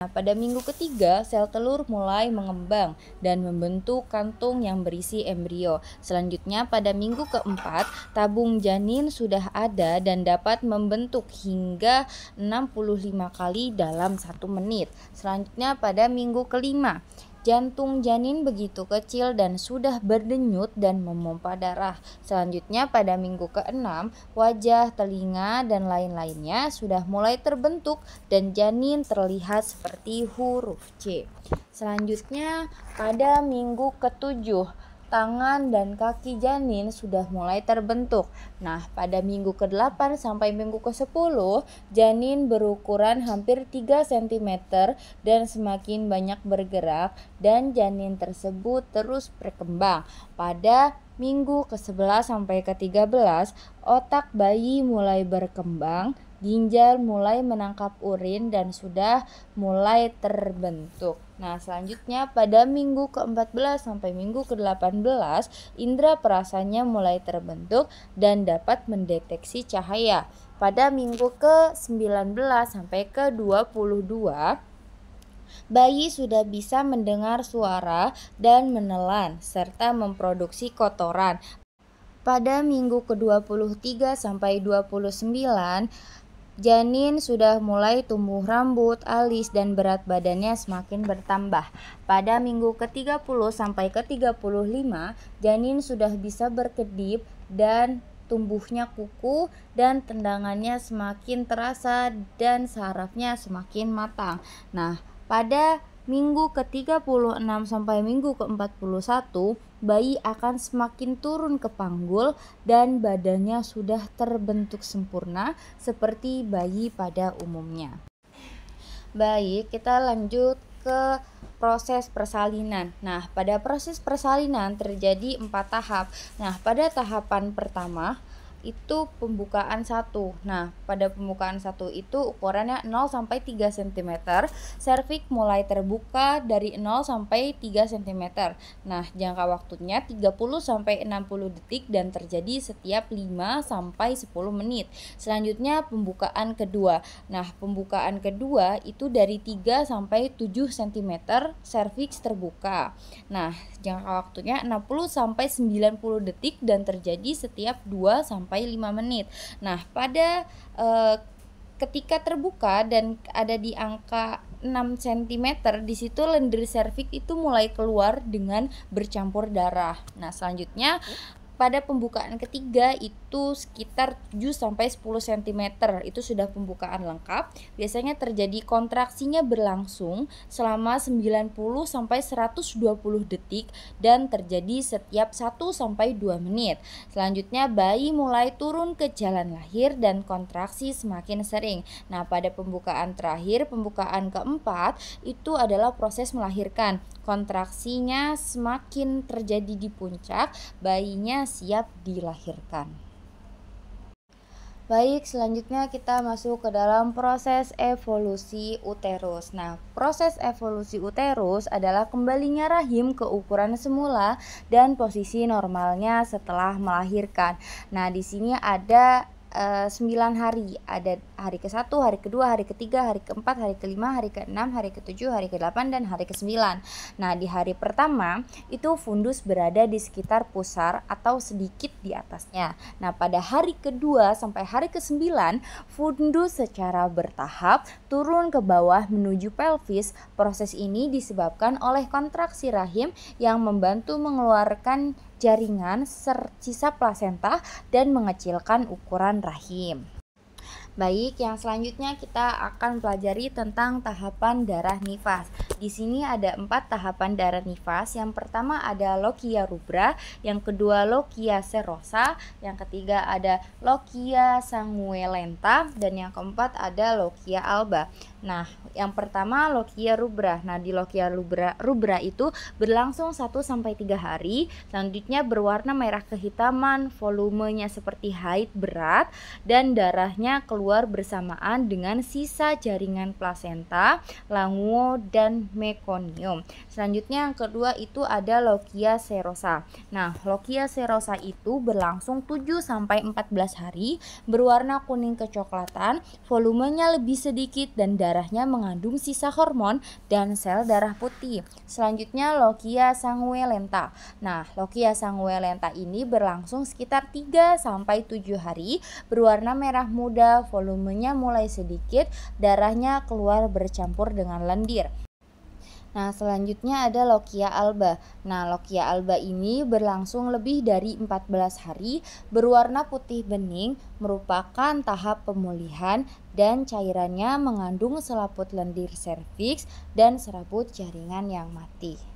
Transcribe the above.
Nah, pada minggu ketiga, sel telur mulai mengembang dan membentuk kantung yang berisi embrio. Selanjutnya, pada minggu keempat, tabung janin sudah ada dan dapat membentuk hingga 65 kali dalam 1 menit. Selanjutnya, pada minggu kelima, jantung janin begitu kecil dan sudah berdenyut dan memompa darah. Selanjutnya pada minggu ke-6, wajah, telinga, dan lain-lainnya sudah mulai terbentuk dan janin terlihat seperti huruf C. Selanjutnya pada minggu ke-7, tangan dan kaki janin sudah mulai terbentuk. Nah, pada minggu ke-8 sampai minggu ke-10, janin berukuran hampir 3 cm dan semakin banyak bergerak dan janin tersebut terus berkembang. Pada minggu ke-11 sampai ke-13, otak bayi mulai berkembang, ginjal mulai menangkap urin dan sudah mulai terbentuk. Nah, selanjutnya pada minggu ke-14 sampai minggu ke-18, indera perasanya mulai terbentuk dan dapat mendeteksi cahaya. Pada minggu ke-19 sampai ke-22, bayi sudah bisa mendengar suara dan menelan serta memproduksi kotoran. Pada minggu ke-23 sampai 29, janin sudah mulai tumbuh rambut, alis, dan berat badannya semakin bertambah. Pada minggu ke-30 sampai ke-35, janin sudah bisa berkedip dan tumbuhnya kuku dan tendangannya semakin terasa dan sarafnya semakin matang. Nah, pada minggu ke-36 sampai minggu ke-41, bayi akan semakin turun ke panggul dan badannya sudah terbentuk sempurna seperti bayi pada umumnya. Baik, kita lanjut ke proses persalinan. Nah, pada proses persalinan terjadi 4 tahap. Nah, pada tahapan pertama itu pembukaan 1. Nah, pada pembukaan 1 itu ukurannya 0 sampai 3 cm. Serviks mulai terbuka dari 0 sampai 3 cm. Nah, jangka waktunya 30 sampai 60 detik dan terjadi setiap 5 sampai 10 menit. Selanjutnya pembukaan kedua. Nah, pembukaan kedua itu dari 3 sampai 7 cm serviks terbuka. Nah, jangka waktunya 60 sampai 90 detik dan terjadi setiap 2 sampai 5 menit. Nah, pada ketika terbuka dan ada di angka 6 cm, di situ lendir serviks itu mulai keluar dengan bercampur darah. Nah, selanjutnya pada pembukaan ketiga itu sekitar 7 sampai 10 cm. Itu sudah pembukaan lengkap. Biasanya terjadi kontraksinya berlangsung selama 90 sampai 120 detik dan terjadi setiap 1 sampai 2 menit. Selanjutnya bayi mulai turun ke jalan lahir dan kontraksi semakin sering. Nah, pada pembukaan terakhir, pembukaan keempat, itu adalah proses melahirkan. Kontraksinya semakin terjadi di puncak, bayinya siap dilahirkan. Baik, selanjutnya kita masuk ke dalam proses evolusi uterus. Nah, proses evolusi uterus adalah kembalinya rahim ke ukuran semula dan posisi normalnya setelah melahirkan. Nah, di sini ada 9 hari, ada hari ke-1, hari kedua, hari ketiga, hari keempat, hari kelima, hari ke-6, hari ke-7, hari ke-8, dan hari ke-9. Nah, di hari pertama itu fundus berada di sekitar pusar atau sedikit di atasnya. Nah, pada hari kedua sampai hari ke-9 fundus secara bertahap turun ke bawah menuju pelvis. Proses ini disebabkan oleh kontraksi rahim yang membantu mengeluarkan jaringan sisa plasenta dan mengecilkan ukuran rahim. Baik, yang selanjutnya kita akan pelajari tentang tahapan darah nifas. Di sini ada 4 tahapan darah nifas. Yang pertama ada lochia rubra, yang kedua lochia serosa, yang ketiga ada lochia sanguinolenta, dan yang keempat ada lochia alba. Nah, yang pertama lochia rubra. Nah, di lochia rubra itu berlangsung 1 sampai 3 hari. Selanjutnya berwarna merah kehitaman, volumenya seperti haid berat dan darahnya keluar keluar bersamaan dengan sisa jaringan plasenta, languo, dan mekonium. Selanjutnya yang kedua itu ada lochia serosa. Nah, lochia serosa itu berlangsung 7-14 hari, berwarna kuning kecoklatan, volumenya lebih sedikit dan darahnya mengandung sisa hormon dan sel darah putih. Selanjutnya lochia sanguinolenta. Nah, lochia sanguinolenta ini berlangsung sekitar 3-7 hari, berwarna merah muda, volumenya mulai sedikit, darahnya keluar bercampur dengan lendir. Nah, selanjutnya ada lochia alba. Nah, lochia alba ini berlangsung lebih dari 14 hari, berwarna putih bening, merupakan tahap pemulihan dan cairannya mengandung selaput lendir serviks dan serabut jaringan yang mati.